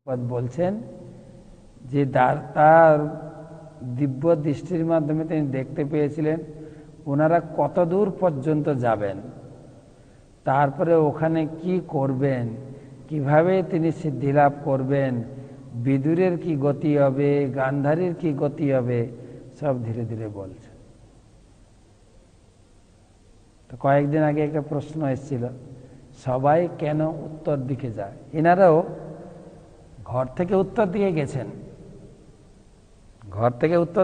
বলছেন যে তার দিব্য দৃষ্টির মাধ্যমে তিনি দেখতে পেয়েছিলেন ওনারা কত দূর পর্যন্ত যাবেন, তারপরে ওখানে কি করবেন, কিভাবে তিনি সিদ্ধি লাভ করবেন, বিদুরের কি গতি হবে, গান্ধারীর কি গতি হবে, সব ধীরে ধীরে বলছেন। তো কয়েকদিন আগে একটা প্রশ্ন এসেছিল, সবাই কেন উত্তর দিকে যায়? এনারাও ঘর থেকে উত্তর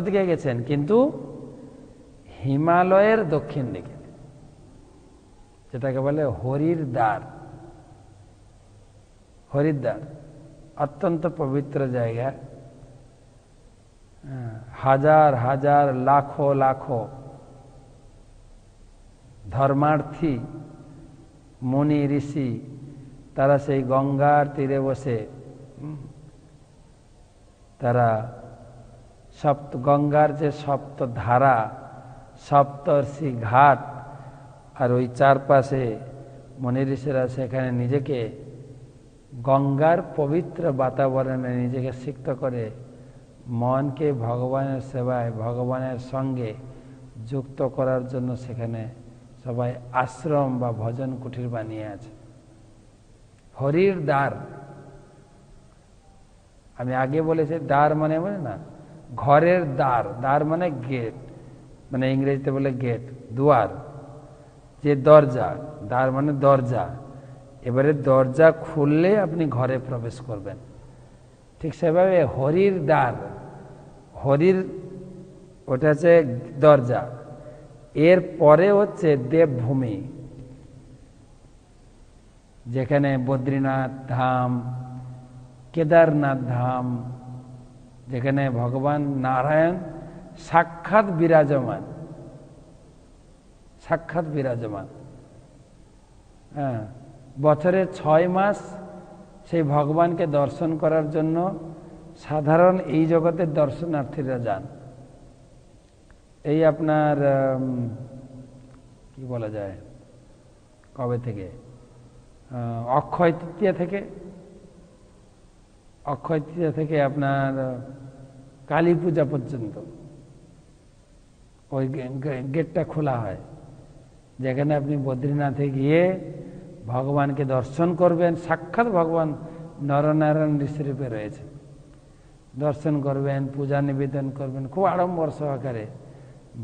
দিকে গেছেন, কিন্তু হিমালয়ের দক্ষিণ দিকে, যেটাকে বলে হরিদ্বার। অত্যন্ত পবিত্র জায়গা। হাজার হাজার লাখো লাখো ধর্মার্থী মুনি ঋষি তারা সেই গঙ্গার তীরে বসে তারা গঙ্গার যে সপ্ত ধারা, সপ্তর্ষি ঘাট, আর ওই চারপাশে মুনি ঋষিরা সেখানে নিজেকে গঙ্গার পবিত্র বাতাবরণে নিজেকে সিক্ত করে মনকে ভগবানের সেবায়, ভগবানের সঙ্গে যুক্ত করার জন্য সেখানে সবাই আশ্রম বা ভজন কুঠির বানিয়ে আছে। হরির দ্বার, আমি আগে বলেছি দ্বার মানে না ঘরের দ্বার, দ্বার মানে গেট, মানে ইংরেজিতে বলে গেট, দুয়ার, যে দরজা, দ্বার মানে দরজা। এবারে দরজা খুললে আপনি ঘরে প্রবেশ করবেন, ঠিক সেভাবে হরির দ্বার, হরির ওটা হচ্ছে দরজা। এর পরে হচ্ছে দেবভূমি, যেখানে বদ্রীনাথ ধাম, কেদারনাথ ধাম, যেখানে ভগবান নারায়ণ সাক্ষাৎ বিরাজমান। হ্যাঁ, বছরে 6 মাস সেই ভগবানকে দর্শন করার জন্য সাধারণ এই জগতের দর্শনার্থীরা যান। এই আপনার কি বলা যায়, কবে থেকে, অক্ষয় তৃতীয়া থেকে আপনার কালী পূজা পর্যন্ত ওই গেটটা খোলা হয়, যেখানে আপনি বদ্রীনাথে গিয়ে ভগবানকে দর্শন করবেন। সাক্ষাৎ ভগবান নরনারায়ণ ঋষিরূপে রয়েছে, দর্শন করবেন, পূজা নিবেদন করবেন, খুব আড়ম্বর সহকারে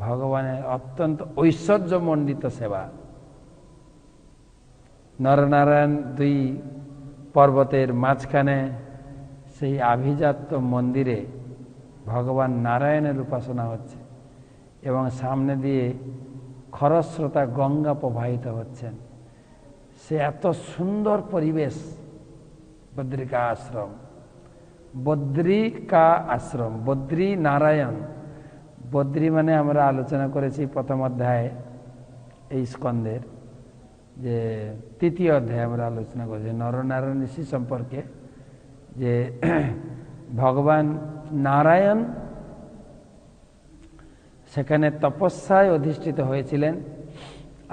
ভগবানের অত্যন্ত ঐশ্বর্যমণ্ডিত সেবা। নরনারায়ণ 2 পর্বতের মাঝখানে সেই আভিজাত্য মন্দিরে ভগবান নারায়ণের উপাসনা হচ্ছে এবং সামনে দিয়ে খরস্রোতা গঙ্গা প্রবাহিত হচ্ছেন। সে এত সুন্দর পরিবেশ। বদ্রিকা আশ্রম, বদ্রী নারায়ণ। বদ্রী মানে আমরা আলোচনা করেছি প্রথম অধ্যায়ে এই স্কন্ধের, যে 3য় অধ্যায়ে আমরা আলোচনা করেছি নরনারায়ণ ঋষি সম্পর্কে, যে ভগবান নারায়ণ সেখানে তপস্যায় অধিষ্ঠিত হয়েছিলেন,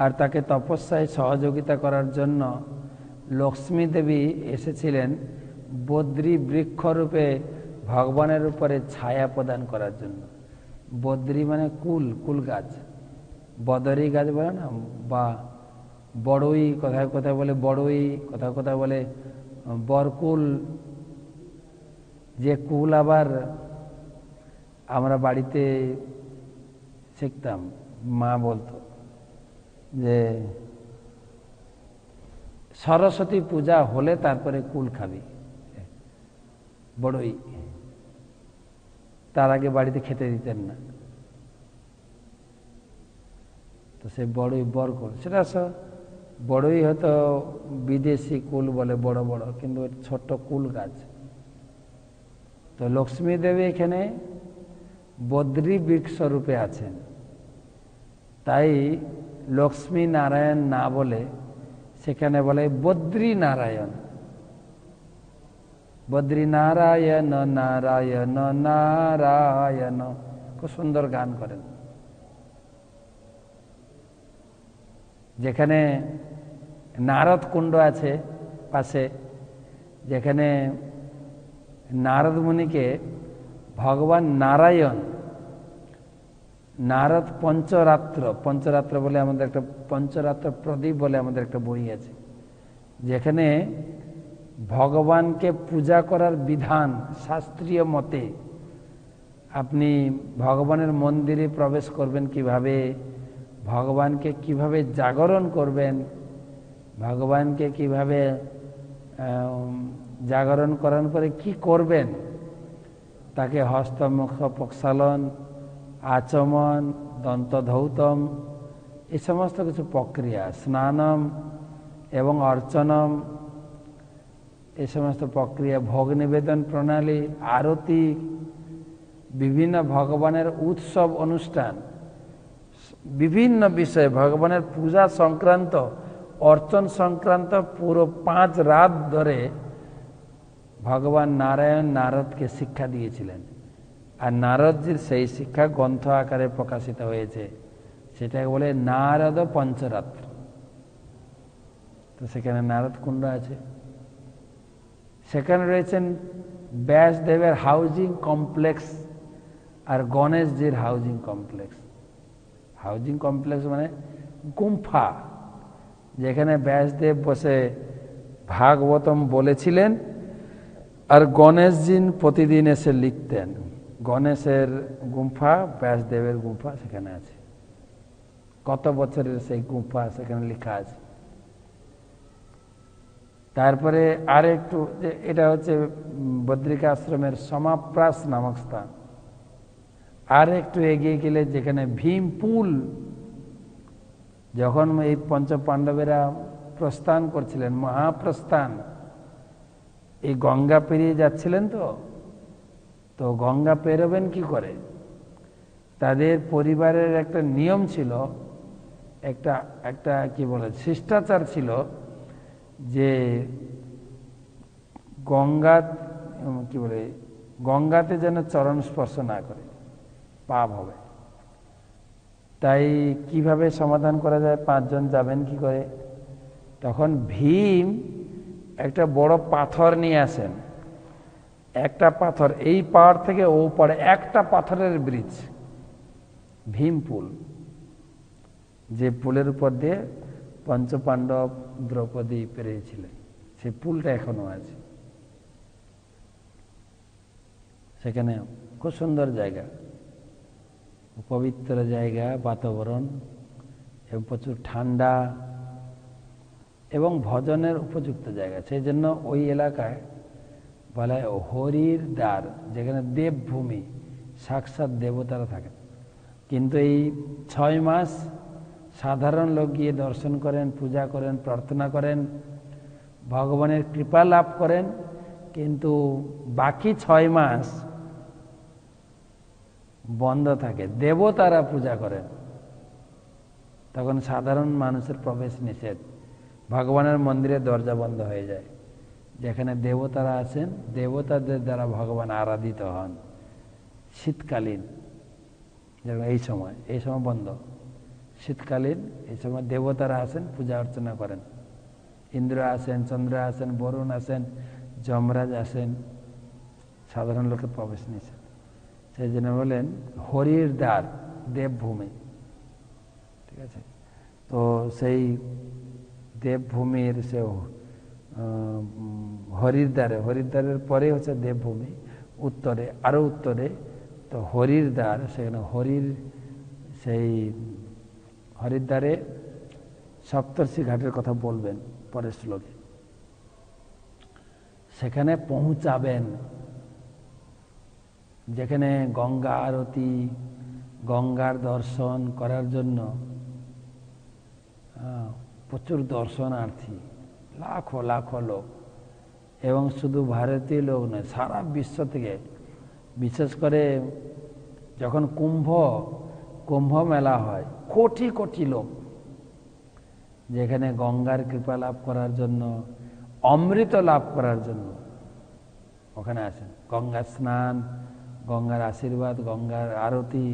আর তাকে তপস্যায় সহযোগিতা করার জন্য লক্ষ্মী দেবী এসেছিলেন বদ্রী বৃক্ষরূপে ভগবানের উপরে ছায়া প্রদান করার জন্য। বদ্রী মানে কুল গাছ, বদরী গাছ বলে না, বা বড়ই, কোথায় কোথায় বলে বড়ই, কোথায় কোথায় বলে বরকুল। যে কুল আবার আমরা বাড়িতে শিখতাম, মা বলতো যে সরস্বতী পূজা হলে তারপরে কুল খাবি, বড়ই, তার আগে বাড়িতে খেতে দিতেন না। তো সে বড়ই বরকুল, সেটা বড়ই হয়তো বিদেশি কুল বলে বড় বড়, কিন্তু ছোট্ট কুল গাছ। তো লক্ষ্মী দেবী এখানে বদ্রী বৃক্ষ রূপে আছেন, তাই লক্ষ্মী নারায়ণ না বলে সেখানে বলে বদ্রী নারায়ণ। বদ্রী নারায়ণ নারায়ণ নারায়ণ, খুব সুন্দর গান করেন। যেখানে নারদ কুণ্ড আছে পাশে, যেখানে নারদ মুনিকে ভগবান নারায়ণ, নারদ পঞ্চরাত্র বলে আমাদের একটা, পঞ্চরাত্র প্রদীপ বলে আমাদের একটা বই আছে, যেখানে ভগবানকে পূজা করার বিধান শাস্ত্রীয় মতে, আপনি ভগবানের মন্দিরে প্রবেশ করবেন কিভাবে, ভগবানকে কিভাবে জাগরণ করবেন, ভগবানকে কিভাবে জাগরণ করার পরে কি করবেন, তাকে হস্তমুখ প্রক্ষালন, আচমন, দন্তধৌতম, এই সমস্ত কিছু প্রক্রিয়া, স্নানম এবং অর্চনম, এই সমস্ত প্রক্রিয়া, ভোগ নিবেদন প্রণালী, আরতি, বিভিন্ন ভগবানের উৎসব অনুষ্ঠান, বিভিন্ন বিষয়ে ভগবানের পূজা সংক্রান্ত, অর্চন সংক্রান্ত পুরো 5 রাত ধরে ভগবান নারায়ণ নারদকে শিক্ষা দিয়েছিলেন। আর নারদজির সেই শিক্ষা গ্রন্থ আকারে প্রকাশিত হয়েছে, সেটাকে বলে নারদ পঞ্চরাত্র। তো সেখানে নারদ কুণ্ড আছে, সেখানে রয়েছেন ব্যাসদেবের হাউজিং কমপ্লেক্স আর গণেশজির হাউজিং কমপ্লেক্স। হাউজিং কমপ্লেক্স মানে গুম্ফা, যেখানে ব্যাসদেব বসে ভাগবতম বলেছিলেন, আর গণেশজি প্রতিদিন এসে লিখতেন। গণেশের গুম্ফা, ব্যাসদেবের গুম্ফা সেখানে আছে, কত বছরের সেই গুম্ফা সেখানে লেখা আছে। তারপরে আর একটু, যে এটা হচ্ছে বদ্রিকা আশ্রমের সমাপ্রাস নামক স্থান। আর একটু এগিয়ে গেলে যেখানে ভীমপুল, যখন এই পঞ্চ পাণ্ডবেরা প্রস্থান করছিলেন, মহাপ্রস্থান, এই গঙ্গা পেরিয়ে যাচ্ছিলেন, তো গঙ্গা পেরোবেন কি করে, তাদের পরিবারের একটা নিয়ম ছিল, একটা কি বলে শিষ্টাচার ছিল, যে গঙ্গাতে যেন চরণ স্পর্শ না করে, পাপ হবে। তাই কিভাবে সমাধান করা যায়, 5 জন যাবেন কি করে, তখন ভীম একটা বড় পাথর নিয়ে আসেন, একটা পাথর এই পাড় থেকে ও পাড়ে, একটা পাথরের ব্রিজ, ভীম পুল, যে পুলের উপর দিয়ে পঞ্চপাণ্ডব দ্রৌপদী পেরিয়েছিলেন, সেই পুলটা এখনো আছে। সেখানে খুব সুন্দর জায়গা, পবিত্র জায়গা, বাতাবরণ এবং প্রচুর ঠান্ডা এবং ভজনের উপযুক্ত জায়গা। সেই জন্য ওই এলাকায় বলা হয় হরির দ্বার, যেখানে দেবভূমি, সাক্ষাৎ দেবতারা থাকেন। কিন্তু এই 6 মাস সাধারণ লোক গিয়ে দর্শন করেন, পূজা করেন, প্রার্থনা করেন, ভগবানের কৃপা লাভ করেন। কিন্তু বাকি 6 মাস বন্ধ থাকে, দেবতারা পূজা করেন, তখন সাধারণ মানুষের প্রবেশ নিষেধ, ভগবানের মন্দিরে দরজা বন্ধ হয়ে যায়। যেখানে দেবতারা আছেন, দেবতাদের দ্বারা ভগবান আরাধিত হন। শীতকালীন, যেমন এই সময় বন্ধ, শীতকালীন এই সময় দেবতারা আসেন, পূজা অর্চনা করেন। ইন্দ্র আসেন, চন্দ্র আসেন, বরুণ আসেন, যমরাজ আসেন, সাধারণ লোকের প্রবেশ নিষেধ। সেই জন্য বলেন হরির দ্বার, দেবভূমি। ঠিক আছে, তো সেই দেবভূমির সে হরিদ্বারের পরে হচ্ছে দেবভূমি, উত্তরে, আরো উত্তরে তো হরির দ্বার। সেখানে সেই হরিদ্বারে সপ্তর্ষি ঘাটের কথা বলবেন পরের শ্লোকে, সেখানে পৌঁছাবেন, যেখানে গঙ্গা আরতি, গঙ্গার দর্শন করার জন্য প্রচুর দর্শনার্থী, লাখো লাখো লোক, এবং শুধু ভারতীয় লোক নয়, সারা বিশ্ব থেকে, বিশেষ করে যখন কুম্ভ মেলা হয়, কোটি কোটি লোক যেখানে গঙ্গার কৃপা লাভ করার জন্য, অমৃত লাভ করার জন্য ওখানে আসেন। গঙ্গার স্নান, গঙ্গার আশীর্বাদ, গঙ্গার আরতি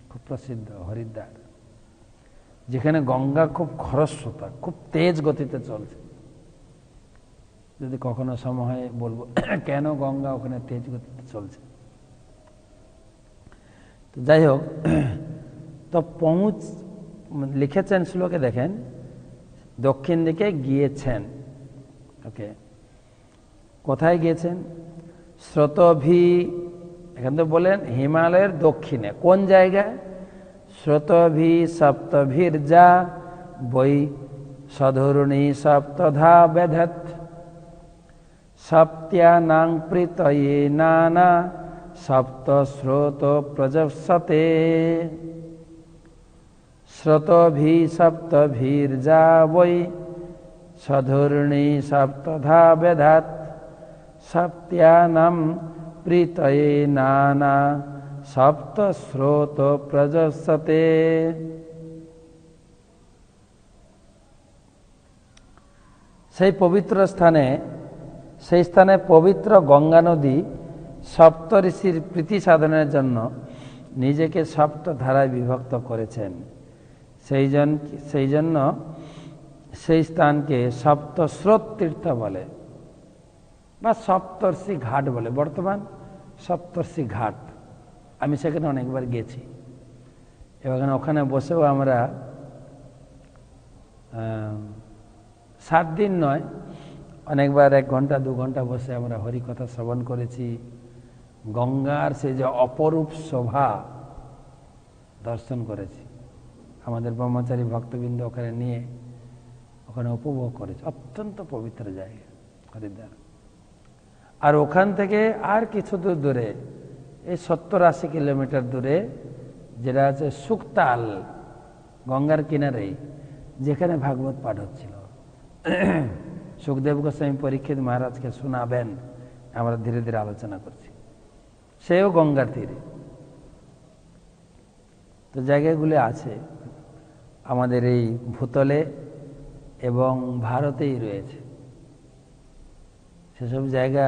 খুব প্রসিদ্ধ হরিদ্বার, যেখানে গঙ্গা খুব খরস্রোতা, খুব তেজ গতিতে চলছে। যদি কখনো সময় হয় বলবো কেন গঙ্গা ওখানে তেজ গতিতে চলছে। তো যাই হোক, তো লিখেছেন শ্লোকে দেখেন, দক্ষিণ দিকে গিয়েছেন। ওকে, কোথায় গিয়েছেন? স্রোতভি, এখানে তো বলেন হিমালয়ের দক্ষিণে। কোন জায়গায়? স্রোতভি সপ্তভির যা বৈ সধুর্ণী সপ্তধা বেধত সপ্ত্যানাং প্রীতয়ে নানা সপ্ত স্রোত প্রজস্বতে। স্রোতভি সপ্তভির যা বৈ সধুর্ণী সপ্তধা বেধত সপ্ত্যানাং প্রীতয়ে নানা সপ্ত স্রোত প্রজস্বতে। সেই পবিত্র স্থানে, সেই স্থানে পবিত্র গঙ্গা নদী সপ্ত ঋষির প্রীতি সাধনের জন্য নিজেকে সপ্ত ধারায় বিভক্ত করেছেন। সেই জন্য সেই স্থানকে সপ্ত স্রোত তীর্থ বলে বা সপ্তর্ষি ঘাট বলে। বর্তমান সপ্তর্ষি ঘাট, আমি সেখানে অনেকবার গেছি এবং ওখানে বসেও আমরা 7 দিন নয়, অনেকবার 1 ঘন্টা 2 ঘন্টা বসে আমরা হরিকথা শ্রবণ করেছি। গঙ্গার সেই যে অপরূপ শোভা দর্শন করেছি। আমাদের ব্রহ্মচারী ভক্তবৃন্দ ওখানে নিয়ে ওখানে উপভোগ করেছে। অত্যন্ত পবিত্র জায়গা হরিদ্বার। আর ওখান থেকে আর কিছু দূর দূরে, এই 70-80 কিলোমিটার দূরে, যেটা আছে শুকতাল, গঙ্গার কিনারেই, যেখানে ভাগবত পাঠ হচ্ছিল। সুখদেব গোস্বামী পরীক্ষিত মহারাজকে শোনাবেন, আমরা ধীরে ধীরে আলোচনা করছি। সেও গঙ্গার তীরে। তো জায়গাগুলি আছে আমাদের এই ভূতলে এবং ভারতেই রয়েছে। সেসব জায়গা,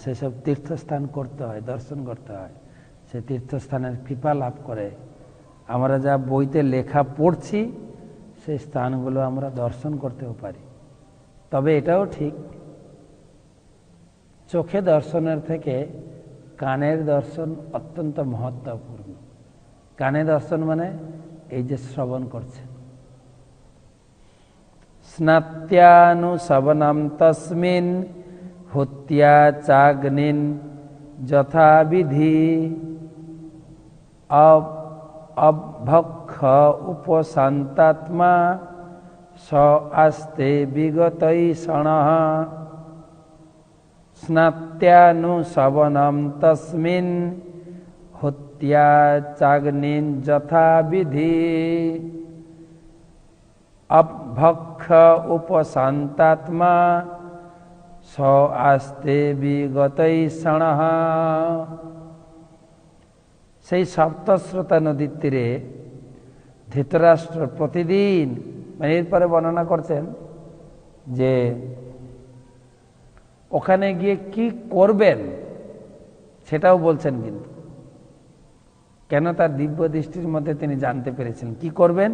সেসব তীর্থস্থান করতে হয়, দর্শন করতে হয়। সে তীর্থস্থানের কৃপা লাভ করে আমরা যা বইতে লেখা পড়ছি, সেই স্থানগুলো আমরা দর্শন করতেও পারি। তবে এটাও ঠিক, চোখে দর্শনের থেকে কানের দর্শন অত্যন্ত মহত্বপূর্ণ। কানে দর্শন মানে এই যে শ্রবণ করছে। স্নাত্যানুশবনম তস্মিন হুত্যা চাগ্নিন যথাবিধি অভক্ষ উপশান্তাত্মা স আস্তে বিগতৈষণঃ। স্নাত্যানুশবনম তস্মিন হুত্যা চাগ্নিন যথাবিধি অভক্ষ উপশান্তাত্মা স আস্তে বিগতৈষণঃ। সেই সপ্তস্রোতা নদীর তীরে ধৃতরাষ্ট্র প্রতিদিন, মানে এরপরে বর্ণনা করছেন যে ওখানে গিয়ে কি করবেন সেটাও বলছেন, কিন্তু কেন তার দিব্য দৃষ্টির মধ্যে তিনি জানতে পেরেছেন কি করবেন।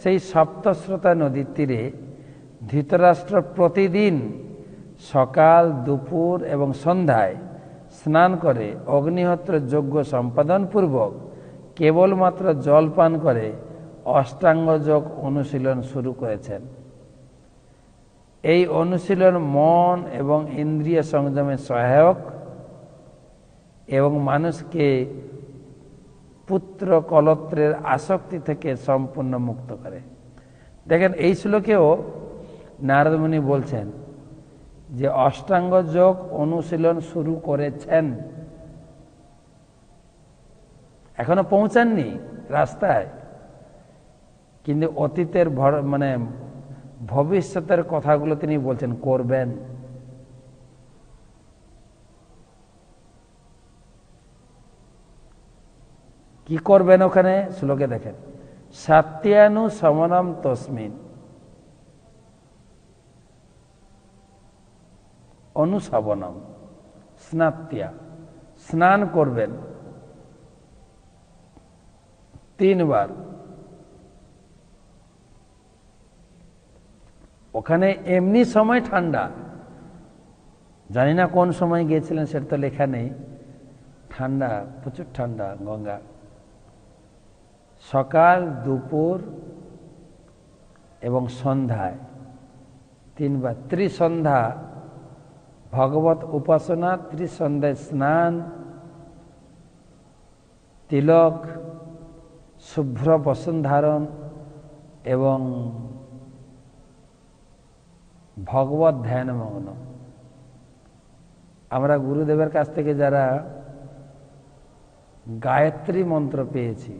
সেই সপ্তস্রোতা নদীর তীরে ধৃতরাষ্ট্র প্রতিদিন সকাল, দুপুর এবং সন্ধ্যায় স্নান করে অগ্নিহোত্র যজ্ঞ সম্পাদন পূর্বক কেবলমাত্র জল পান করে অষ্টাঙ্গ যোগ অনুশীলন শুরু করেছেন। এই অনুশীলন মন এবং ইন্দ্রিয় সংযমে সহায়ক এবং মানুষকে পুত্র কলত্রের আসক্তি থেকে সম্পূর্ণ মুক্ত করে। দেখেন, এই শ্লোকেও নারদ মুনি বলছেন যে অষ্টাঙ্গ যোগ অনুশীলন শুরু করেছেন, এখনো পৌঁছাননি রাস্তায়, কিন্তু অতীতের মানে ভবিষ্যতের কথাগুলো তিনি বলছেন করবেন। কি করবেন ওখানে শ্লোকে দেখেন, সাত্যানু সমনম তস্মিন, অনুশবনম, স্নাত্যা, স্নান করবেন 3 বার। ওখানে এমনি সময় ঠান্ডা, জানি না কোন সময় গিয়েছিলেন সেটা তো লেখা নেই, ঠান্ডা, প্রচুর ঠান্ডা গঙ্গা। সকাল, দুপুর এবং সন্ধ্যায় তিনবার, ত্রিসন্ধ্যা ভগবত উপাসনা, ত্রিসন্ধ্যায় স্নান, তিলক, শুভ্র বসন ধারণ এবং ভগবত ধ্যানমগ্ন। আমরা গুরুদেবের কাছ থেকে যারা গায়ত্রী মন্ত্র পেয়েছি,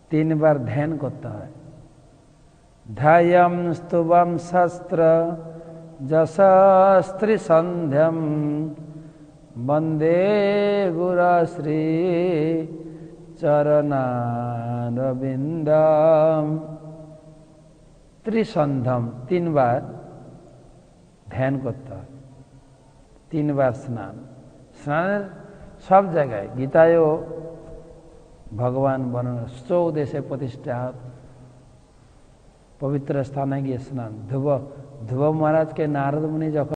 3 বার ধ্যান করতে হয়। ধ্যায়ম স্তুবম শাস্ত্র যশস্ত্রী সন্ধ্যম বন্দে গুরশ্রী চরণারবিন্দম। ত্রিসন্ধ্যম 3 বার ধ্যান করতে হয়, 3 বার স্নান। স্নানের সব জায়গায়, গীতায়ও ভগবান বর্ণনা, 14 প্রতিষ্ঠা, পবিত্র স্থানে গিয়ে স্নান। ধ্রুব মহারাজকে নারদ মুনি যখন